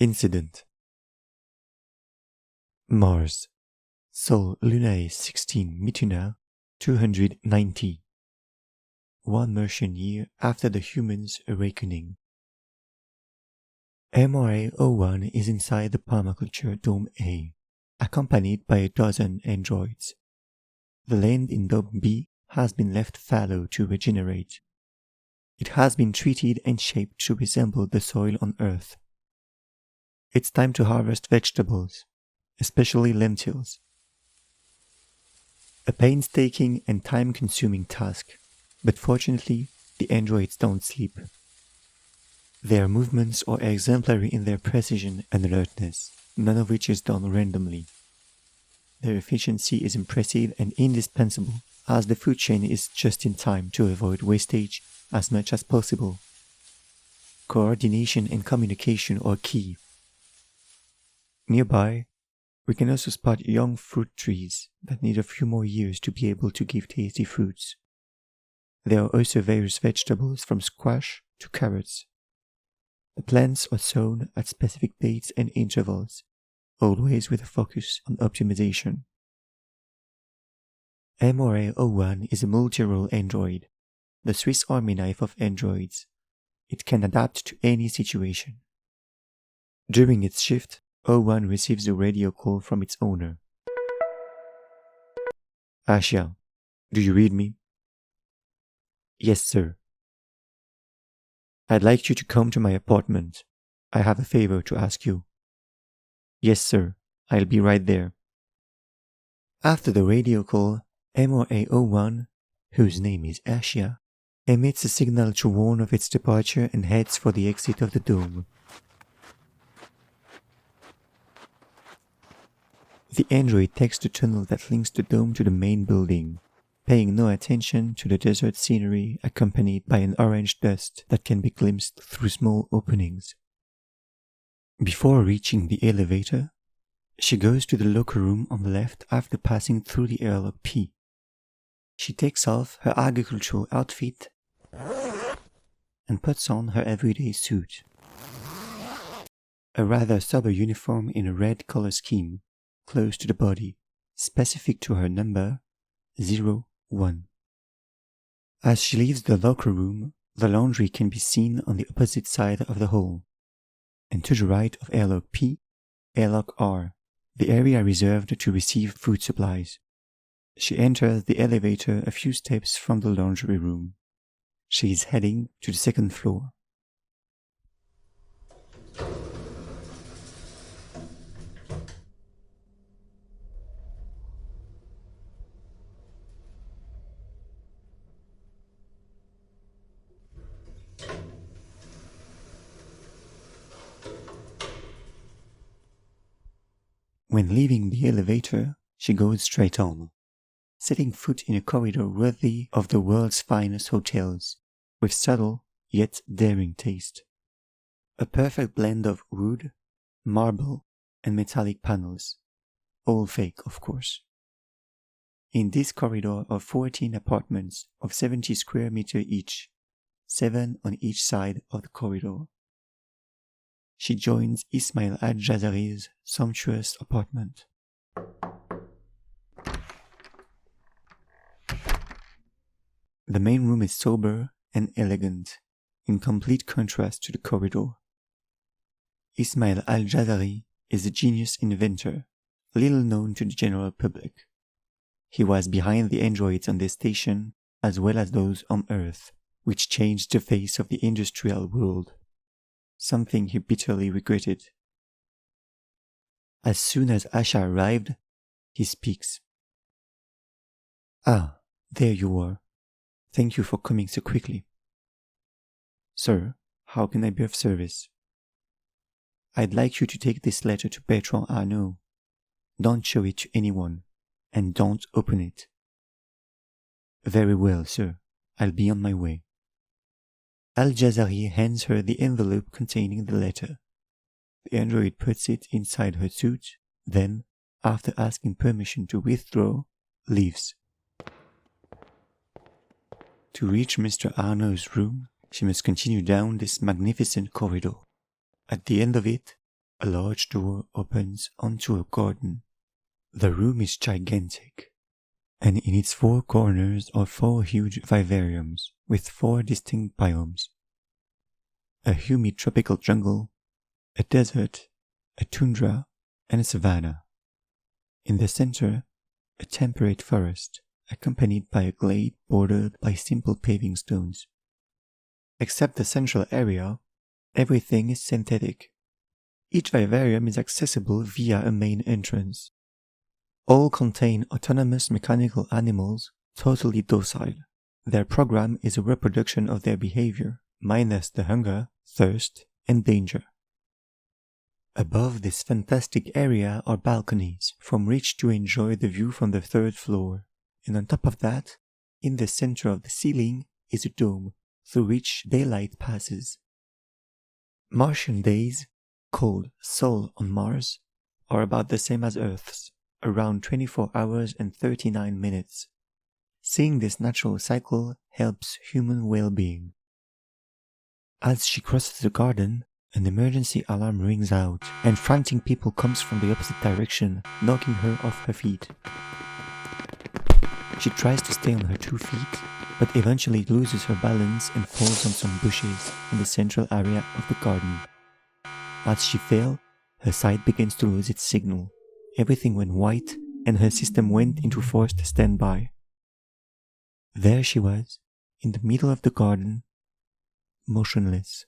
Incident. Mars, Sol Lunae 16 Mithuna 290. 1 Martian year after the humans' awakening. MRA-01 is inside the permaculture Dome A, accompanied by a dozen androids. The land in Dome B has been left fallow to regenerate. It has been treated and shaped to resemble the soil on Earth. It's time to harvest vegetables, especially lentils. A painstaking and time-consuming task, but fortunately, the androids don't sleep. Their movements are exemplary in their precision and alertness, none of which is done randomly. Their efficiency is impressive and indispensable, as the food chain is just in time to avoid wastage as much as possible. Coordination and communication are key. Nearby, we can also spot young fruit trees that need a few more years to be able to give tasty fruits. There are also various vegetables from squash to carrots. The plants are sown at specific dates and intervals, always with a focus on optimization. MRA-01 is a multi-role android, the Swiss Army knife of androids. It can adapt to any situation. During its shift, 01 receives a radio call from its owner. Ashia, do you read me? Yes, sir. I'd like you to come to my apartment. I have a favor to ask you. Yes, sir. I'll be right there. After the radio call, MRA-01, whose name is Ashia, emits a signal to warn of its departure and heads for the exit of the dome. The android takes the tunnel that links the dome to the main building, paying no attention to the desert scenery accompanied by an orange dust that can be glimpsed through small openings. Before reaching the elevator, she goes to the locker room on the left after passing through the airlock P. She takes off her agricultural outfit and puts on her everyday suit. A rather sober uniform in a red color scheme, close to the body, specific to her number, 01. As she leaves the locker room, the laundry can be seen on the opposite side of the hall, and to the right of airlock P, airlock R, the area reserved to receive food supplies. She enters the elevator a few steps from the laundry room. She is heading to the second floor. When leaving the elevator, she goes straight on, setting foot in a corridor worthy of the world's finest hotels, with subtle yet daring taste. A perfect blend of wood, marble, and metallic panels, all fake, of course. In this corridor are 14 apartments of 70 square meters each, 7 on each side of the corridor. She joins Ismail al-Jazari's sumptuous apartment. The main room is sober and elegant, in complete contrast to the corridor. Ismail al-Jazari is a genius inventor, little known to the general public. He was behind the androids on this station, as well as those on Earth, which changed the face of the industrial world. Something he bitterly regretted. As soon as Asha arrived, he speaks. Ah, there you are. Thank you for coming so quickly. Sir, how can I be of service? I'd like you to take this letter to Bertrand Arnault. Don't show it to anyone, and don't open it. Very well, sir. I'll be on my way. Al-Jazari hands her the envelope containing the letter. The android puts it inside her suit, then, after asking permission to withdraw, leaves. To reach Mr. Arnault's room, she must continue down this magnificent corridor. At the end of it, A large door opens onto a garden. The room is gigantic, and in its four corners are four huge vivariums with four distinct biomes: a humid tropical jungle, a desert, a tundra, and a savanna. In the center, a temperate forest, accompanied by a glade bordered by simple paving stones. Except the central area, everything is synthetic. Each vivarium is accessible via a main entrance. All contain autonomous mechanical animals, totally docile. Their program is a reproduction of their behavior, minus the hunger, thirst, and danger. Above this fantastic area are balconies, from which to enjoy the view from the third floor, and on top of that, in the center of the ceiling, is a dome, through which daylight passes. Martian days, called Sol on Mars, are about the same as Earth's, around 24 hours and 39 minutes. Seeing this natural cycle helps human well-being. As she crosses the garden, an emergency alarm rings out, and frantic people comes from the opposite direction, knocking her off her feet. She tries to stay on her 2 feet, but eventually loses her balance and falls on some bushes in the central area of the garden. As she fell, her sight begins to lose its signal. Everything went white, and her system went into forced standby. There she was, in the middle of the garden, motionless.